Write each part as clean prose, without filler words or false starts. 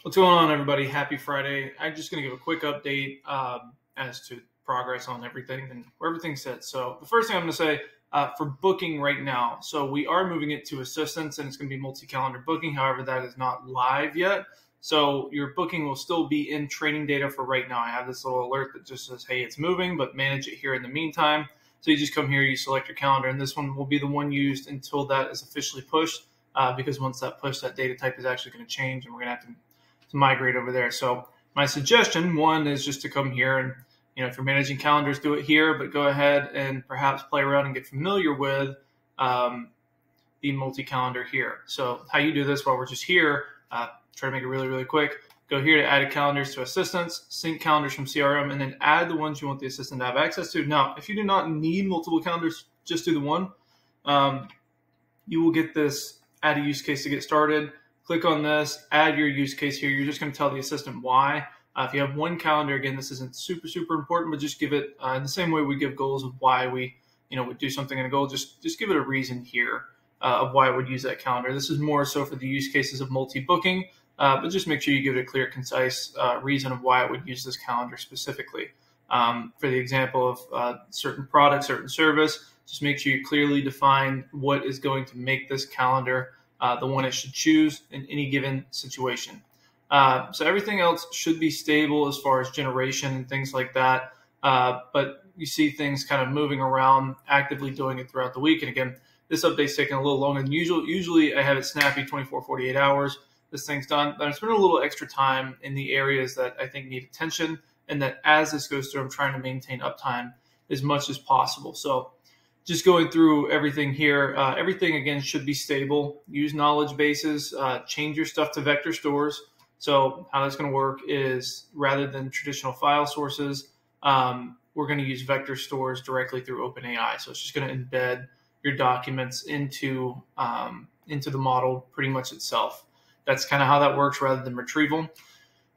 What's going on, everybody? Happy Friday. I'm just going to give a quick update as to progress on everything and where everything's set. So the first thing I'm going to say for booking right now, so we are moving it to Assistants and it's going to be multi-calendar booking. However, that is not live yet. So your booking will still be in training data for right now. I have this little alert that just says, hey, it's moving, but manage it here in the meantime. So you just come here, you select your calendar, and this one will be the one used until that is officially pushed because once that pushed, that data type is actually going to change and we're going to have to migrate over there. So my suggestion, one, is just to come here and, if you're managing calendars, do it here, but go ahead and perhaps play around and get familiar with the multi-calendar here. So how you do this while we're just here, try to make it really, really quick. Go here to add calendars to Assistants, sync calendars from CRM, and then add the ones you want the assistant to have access to. Now, if you do not need multiple calendars, just do the one. You will get this add a use case to get started. Click on this, add your use case here. You're just going to tell the assistant why. If you have one calendar, again, this isn't super, super important, but just give it in the same way we give goals of why we, would do something in a goal. Just give it a reason here of why I would use that calendar. This is more so for the use cases of multi-booking, but just make sure you give it a clear, concise reason of why I would use this calendar specifically. For the example of certain product, certain service, just make sure you clearly define what is going to make this calendar the one it should choose in any given situation. So everything else should be stable as far as generation and things like that. But you see things kind of moving around, actively doing it throughout the week. And again, this update's taking a little longer than usual. Usually I have it snappy 24, 48 hours. This thing's done. But I'm spending a little extra time in the areas that I think need attention. And that as this goes through, I'm trying to maintain uptime as much as possible. So just going through everything here, everything, again, should be stable. Use knowledge bases, change your stuff to vector stores. So how that's going to work is rather than traditional file sources, we're going to use vector stores directly through OpenAI. So it's just going to embed your documents into the model pretty much itself. That's kind of how that works rather than retrieval.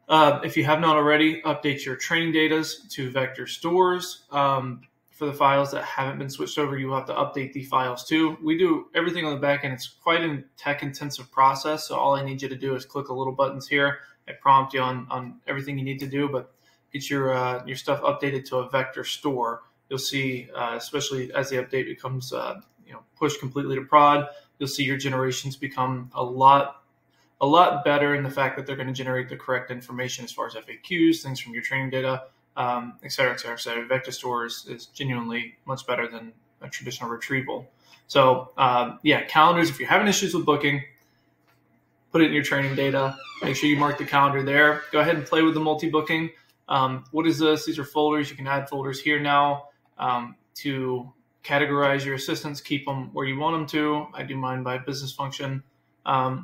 If you have not already, update your training data to vector stores. For the files that haven't been switched over, you will have to update the files too. We do everything on the back end. It's quite a tech-intensive process, so all I need you to do is click a little buttons here. I prompt you on everything you need to do, but get your stuff updated to a vector store. You'll see, especially as the update becomes pushed completely to prod, you'll see your generations become a lot better in the fact that they're going to generate the correct information as far as FAQs, things from your training data, et cetera, et cetera. So vector stores is genuinely much better than a traditional retrieval. So calendars, if you're having issues with booking, put it in your training data. Make sure you mark the calendar there. Go ahead and play with the multi-booking. What is this? These are folders. You can add folders here now to categorize your assistants, keep them where you want them to. I do mine by business function. I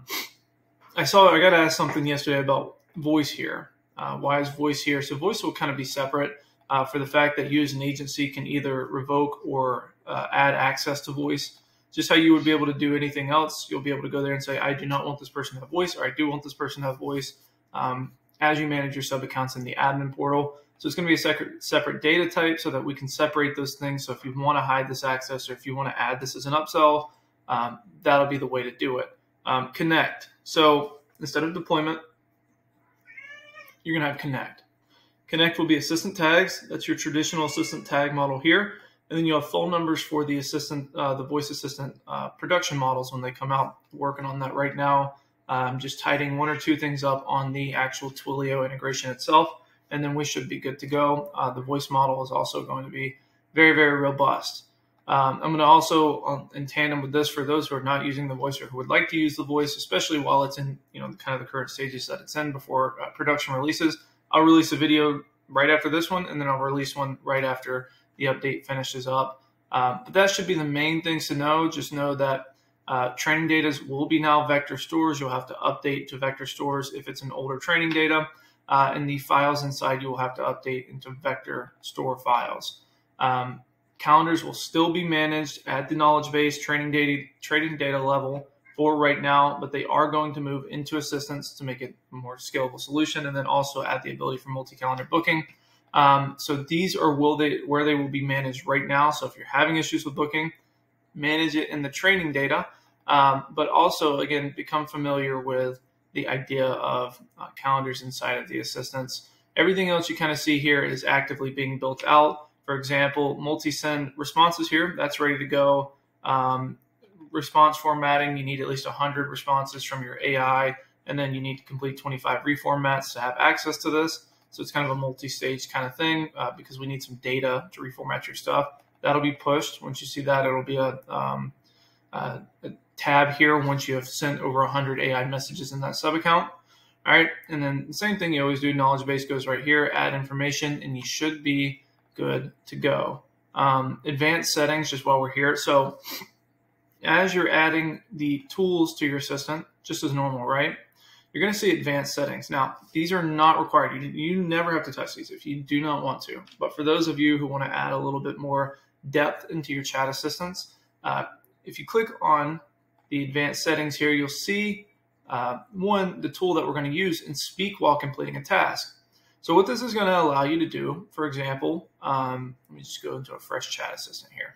got to ask something yesterday about voice here. Why is voice here? So voice will kind of be separate for the fact that you as an agency can either revoke or add access to voice. Just how you would be able to do anything else, you'll be able to go there and say, I do not want this person to have voice, or I do want this person to have voice as you manage your sub accounts in the admin portal. So it's going to be a separate data type so that we can separate those things. So if you want to hide this access or if you want to add this as an upsell, that'll be the way to do it. Connect. So instead of deployment, you're going to have connect. Connect will be assistant tags. That's your traditional assistant tag model here. And then you'll have phone numbers for the assistant, the voice assistant production models when they come out. Working on that right now. Just tidying one or two things up on the actual Twilio integration itself. And then we should be good to go. The voice model is also going to be very, very robust. I'm going to also, in tandem with this, for those who are not using the voice or who would like to use the voice, especially while it's in kind of the current stages that it's in before production releases, I'll release a video right after this one, and then I'll release one right after the update finishes up. But that should be the main things to know. Just know that training data will be now vector stores. You'll have to update to vector stores if it's an older training data, and the files inside you will have to update into vector store files. Calendars will still be managed at the knowledge base trading data level for right now, but they are going to move into assistants to make it a more scalable solution, and then also add the ability for multi-calendar booking. So these are where they will be managed right now. So if you're having issues with booking, manage it in the training data, but also, again, become familiar with the idea of calendars inside of the assistants. Everything else you kind of see here is actively being built out. For example, multi-send responses here, that's ready to go. Response formatting, you need at least 100 responses from your AI, and then you need to complete 25 reformats to have access to this. So it's kind of a multi-stage kind of thing because we need some data to reformat your stuff. That'll be pushed. Once you see that, it'll be a tab here once you have sent over 100 AI messages in that sub account. All right, and then the same thing you always do, knowledge base goes right here, add information, and you should be good to go. Advanced settings, just while we're here. So as you're adding the tools to your assistant, just as normal, right? You're going to see advanced settings. Now, these are not required. You never have to touch these if you do not want to. But for those of you who want to add a little bit more depth into your chat assistants, if you click on the advanced settings here, you'll see the tool that we're going to use in speak while completing a task. So what this is going to allow you to do, for example, let me just go into a fresh chat assistant here.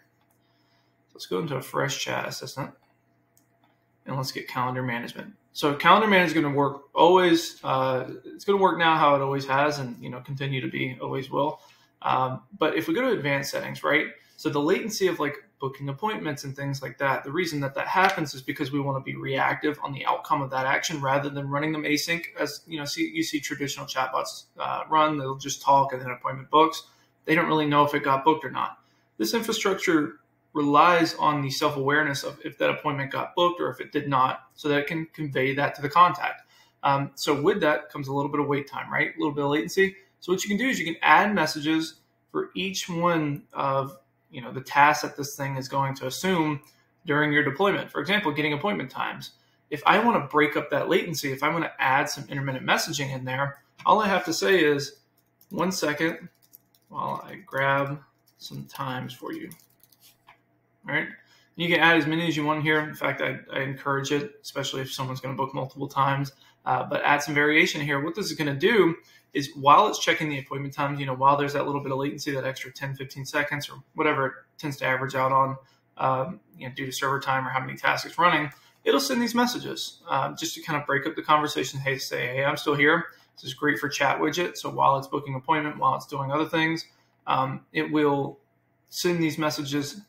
So let's go into a fresh chat assistant and let's get calendar management. So calendar management is going to work always. It's going to work now how it always has, and continue to be, always will. But if we go to advanced settings, right? So the latency of like booking appointments and things like that, the reason that happens is because we want to be reactive on the outcome of that action rather than running them async. As you see traditional chatbots run, they'll just talk and then appointment books. They don't really know if it got booked or not. This infrastructure relies on the self-awareness of if that appointment got booked or if it did not, so that it can convey that to the contact. So with that comes a little bit of wait time, right? A little bit of latency. So what you can do is you can add messages for each one of the tasks that this thing is going to assume during your deployment. For example, getting appointment times. If I want to break up that latency, if I want to add some intermittent messaging in there, all I have to say is 1 second while I grab some times for you. All right. You can add as many as you want here. In fact, I encourage it, especially if someone's going to book multiple times. But add some variation here. What this is going to do is while it's checking the appointment times, while there's that little bit of latency, that extra 10, 15 seconds or whatever it tends to average out on, due to server time or how many tasks it's running, it'll send these messages just to kind of break up the conversation. Hey, I'm still here. This is great for chat widget. So while it's booking appointment, while it's doing other things, it will send these messages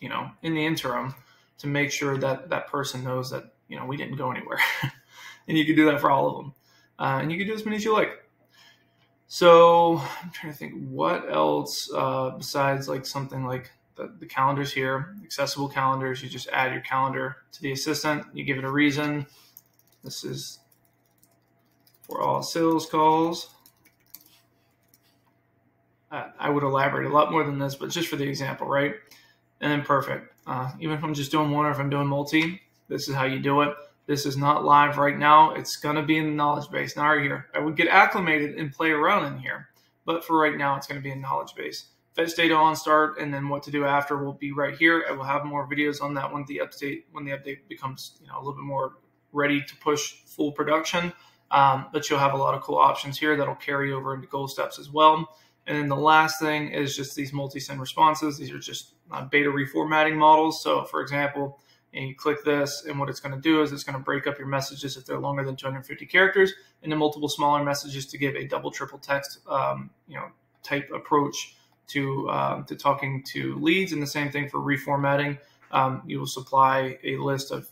in the interim to make sure that that person knows that, we didn't go anywhere. And you can do that for all of them. And you can do as many as you like. So I'm trying to think what else besides like something like the calendars here, accessible calendars. You just add your calendar to the assistant. You give it a reason. This is for all sales calls. I would elaborate a lot more than this, but just for the example, right? And then perfect. Even if I'm just doing one or if I'm doing multi, this is how you do it. This is not live right now. It's going to be in the knowledge base. Now right here, I would get acclimated and play around in here. But for right now, it's going to be in knowledge base. Fetch data on start, and then what to do after will be right here. I will have more videos on that when the update becomes a little bit more ready to push full production. But you'll have a lot of cool options here that'll carry over into goal steps as well. And then the last thing is just these multi-send responses. These are just beta reformatting models. So for example, you click this, and what it's going to do is it's going to break up your messages if they're longer than 250 characters into multiple smaller messages to give a double, triple text, type approach to talking to leads. And the same thing for reformatting. You will supply a list of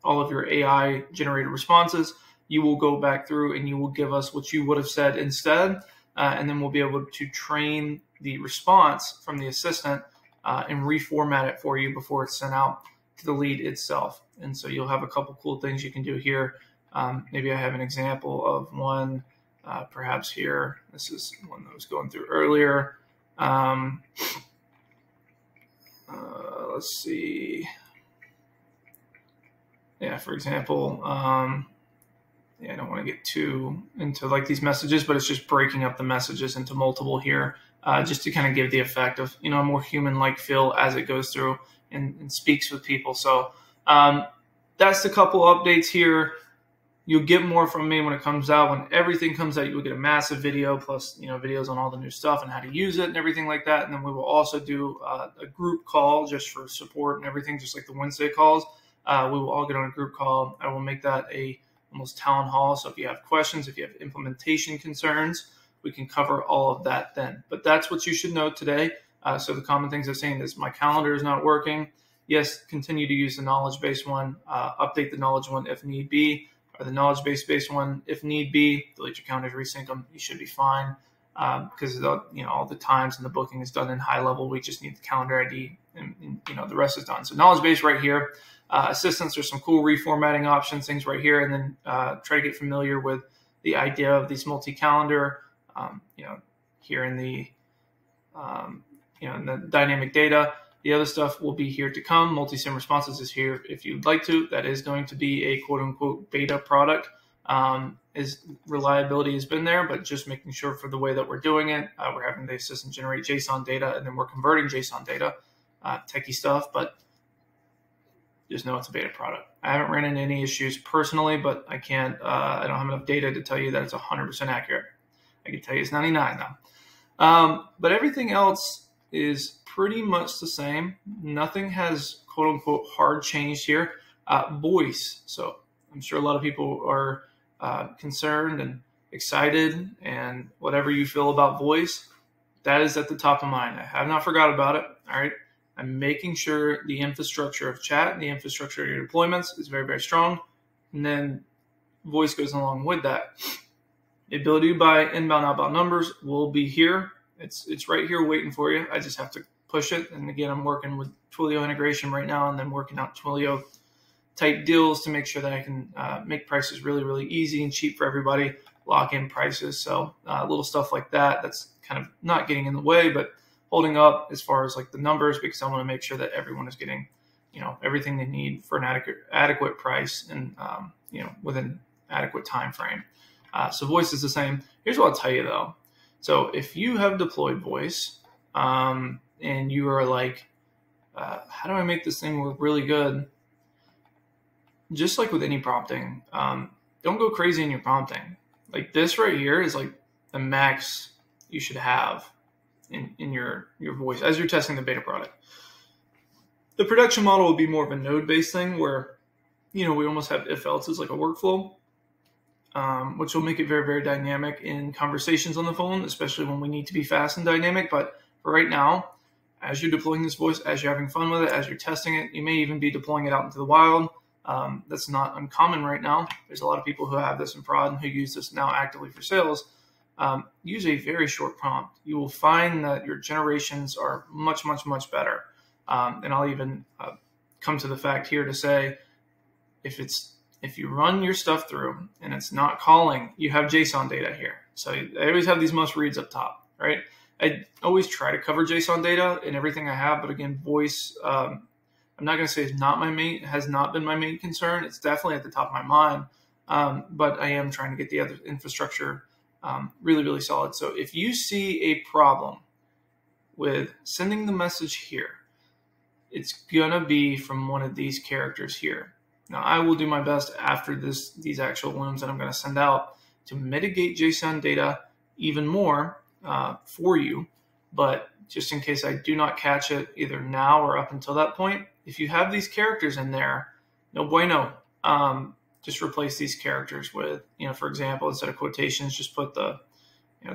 all of your AI generated responses. You will go back through and you will give us what you would have said instead. And then we'll be able to train the response from the assistant and reformat it for you before it's sent out to the lead itself. And so you'll have a couple cool things you can do here. Maybe I have an example of one, perhaps here. This is one that I was going through earlier. Let's see. Yeah, for example, I don't want to get too into like these messages, but it's just breaking up the messages into multiple here, just to kind of give the effect of, a more human-like feel as it goes through and speaks with people. So that's the couple updates here. You'll get more from me when it comes out. When everything comes out, you will get a massive video plus, videos on all the new stuff and how to use it and everything like that. And then we will also do a group call just for support and everything, just like the Wednesday calls. We will all get on a group call. I will make that a almost town hall. So if you have questions, if you have implementation concerns, we can cover all of that then. But that's what you should know today. So the common things I'm saying is my calendar is not working. Yes, continue to use the knowledge-based one. Update the knowledge one if need be, or the knowledge-based one if need be. Delete your calendars, resync them. You should be fine because all the times and the booking is done in high level. We just need the calendar ID, and the rest is done. So knowledge-based right here. Assistants, there's some cool reformatting options, things right here, and then try to get familiar with the idea of these multi-calendar. Here in the in the dynamic data. The other stuff will be here to come. Multi-sim responses is here if you'd like to. That is going to be a quote-unquote beta product. Reliability has been there, but just making sure for the way that we're doing it, we're having the assistant generate JSON data, and then we're converting JSON data, techie stuff, but just know it's a beta product. I haven't ran into any issues personally, but I don't have enough data to tell you that it's 100% accurate. I can tell you it's 99 now. But everything else is pretty much the same. Nothing has quote unquote hard changed here. Voice. So I'm sure a lot of people are concerned and excited, and whatever you feel about voice, that is at the top of mind. I have not forgot about it. All right. I'm making sure the infrastructure of chat and the infrastructure of your deployments is very, very strong. And then voice goes along with that. The ability to buy inbound, outbound numbers will be here. It's right here waiting for you. I just have to push it. And again, I'm working with Twilio integration right now, and then working out Twilio type deals to make sure that I can make prices really, really easy and cheap for everybody, lock in prices. So little stuff like that, that's kind of not getting in the way, but holding up as far as like the numbers, because I want to make sure that everyone is getting, everything they need for an adequate price and, within adequate time frame. So voice is the same. Here's what I'll tell you though. So if you have deployed voice and you are like, how do I make this thing work really good? Just like with any prompting, don't go crazy in your prompting. Like this right here is like the max you should have in your voice as you're testing the beta product. The production model will be more of a node-based thing where, we almost have if-else as like a workflow. Which will make it very, very dynamic in conversations on the phone, especially when we need to be fast and dynamic. But for right now, as you're deploying this voice, as you're having fun with it, as you're testing it, you may even be deploying it out into the wild. That's not uncommon right now. There's a lot of people who have this in prod and who use this now actively for sales. Use a very short prompt. You will find that your generations are much, much, much better. And I'll even come to the fact here to say, if you run your stuff through and it's not calling, you have JSON data here. So I always have these must reads up top, right? I always try to cover JSON data in everything I have, but again, voice, I'm not going to say has not been my main concern. It's definitely at the top of my mind, but I am trying to get the other infrastructure really, really solid. So if you see a problem with sending the message here, it's going to be from one of these characters here. Now, I will do my best after these actual looms that I'm going to send out to mitigate JSON data even more for you. But just in case I do not catch it either now or up until that point, if you have these characters in there, no bueno. Just replace these characters with, for example, instead of quotations, just put the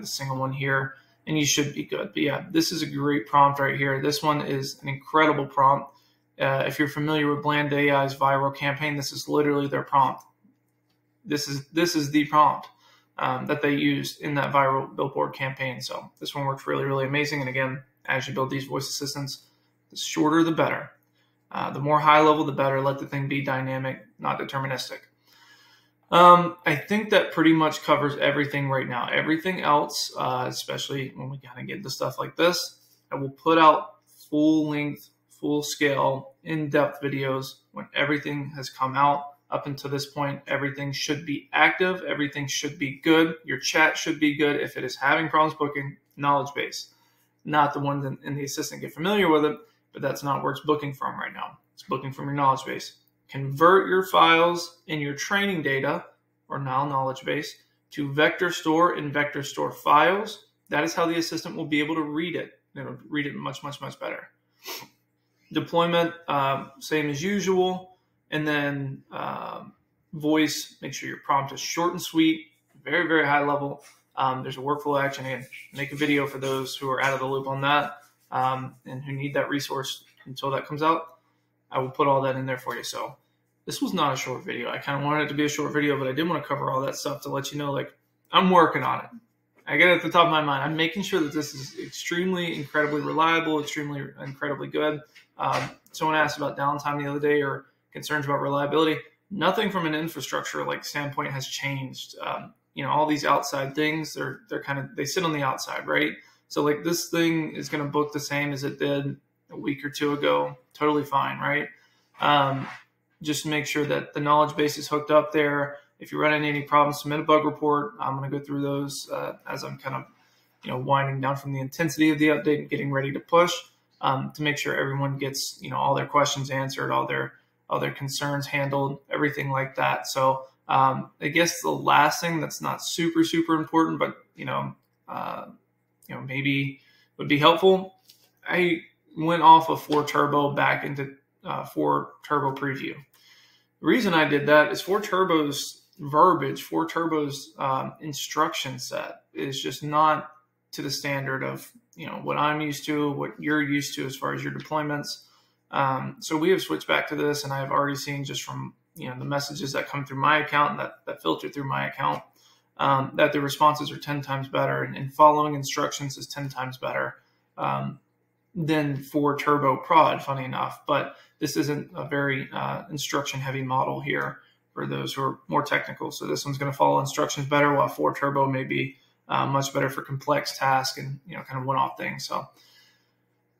single one here, and you should be good. But yeah, this is a great prompt right here. This one is an incredible prompt. If you're familiar with Bland.ai's viral campaign, this is literally their prompt. This is the prompt that they used in that viral billboard campaign. So this one works really, really amazing. And again, as you build these voice assistants, the shorter the better. The more high level, the better. Let the thing be dynamic, not deterministic. I think that pretty much covers everything right now. Everything else, especially when we kind of get into stuff like this, I will put out full length, full scale, in-depth videos when everything has come out. Up until this point, everything should be active. Everything should be good. Your chat should be good. If it is having problems booking, knowledge base, not the one in the assistant. Get familiar with it, but that's not where it's booking from right now. It's booking from your knowledge base. Convert your files in your training data, or now knowledge base, to vector store and vector store files. That is how the assistant will be able to read it. It'll read it much, much, much better. Deployment, same as usual. And then voice. Make sure your prompt is short and sweet, very, very high level. There's a workflow action and make a video for those who are out of the loop on that and who need that resource until that comes out. I will put all that in there for you. So this was not a short video. I kind of wanted it to be a short video, but I did want to cover all that stuff to let you know, like, I'm working on it. I get it at the top of my mind. I'm making sure that this is extremely, incredibly reliable, extremely, incredibly good. Someone asked about downtime the other day or concerns about reliability. Nothing from an infrastructure like standpoint has changed. All these outside things, they sit on the outside, right? So like this thing is going to book the same as it did a week or two ago. Totally fine, right? Just make sure that the knowledge base is hooked up there. If you run into any problems, submit a bug report. I'm going to go through those as I'm kind of, winding down from the intensity of the update and getting ready to push to make sure everyone gets, all their questions answered, all their concerns handled, everything like that. So I guess the last thing that's not super, super important, but, maybe would be helpful. I went off of 4 Turbo back into 4 Turbo Preview. The reason I did that is 4 Turbo's verbiage, 4 Turbo's instruction set is just not to the standard of, what I'm used to, what you're used to as far as your deployments. So we have switched back to this, and I've already seen just from, the messages that come through my account and that filter through my account, that the responses are 10 times better, and following instructions is 10 times better than 4 Turbo Prod, funny enough. But this isn't a very instruction-heavy model here for those who are more technical. So this one's going to follow instructions better, while 4 Turbo may be much better for complex tasks and kind of one-off things. So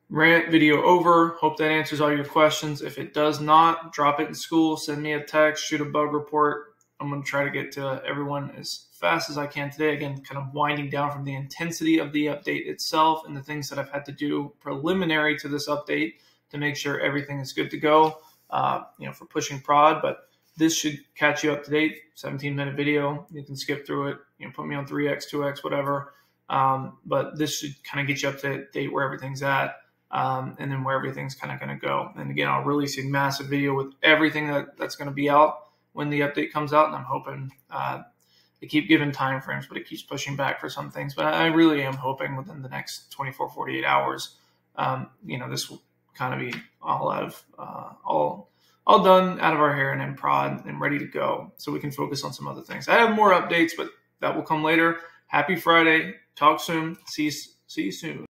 rant video over. Hope that answers all your questions. If it does not, drop it in school. Send me a text. Shoot a bug report. I'm going to try to get to everyone as fast as I can today. Again, kind of winding down from the intensity of the update itself and the things that I've had to do preliminary to this update to make sure everything is good to go, for pushing prod. But this should catch you up to date. 17-minute video. You can skip through it. Put me on 3x, 2x, whatever. But this should kind of get you up to date where everything's at, and then where everything's kind of going to go. And again, I'll release a massive video with everything that's going to be out when the update comes out. And I'm hoping they keep giving time frames, but it keeps pushing back for some things. But I really am hoping within the next 24, 48 hours, this will kind of be all out of all done, out of our hair and in prod and ready to go, so we can focus on some other things. I have more updates, but that will come later. Happy Friday. Talk soon. See you soon.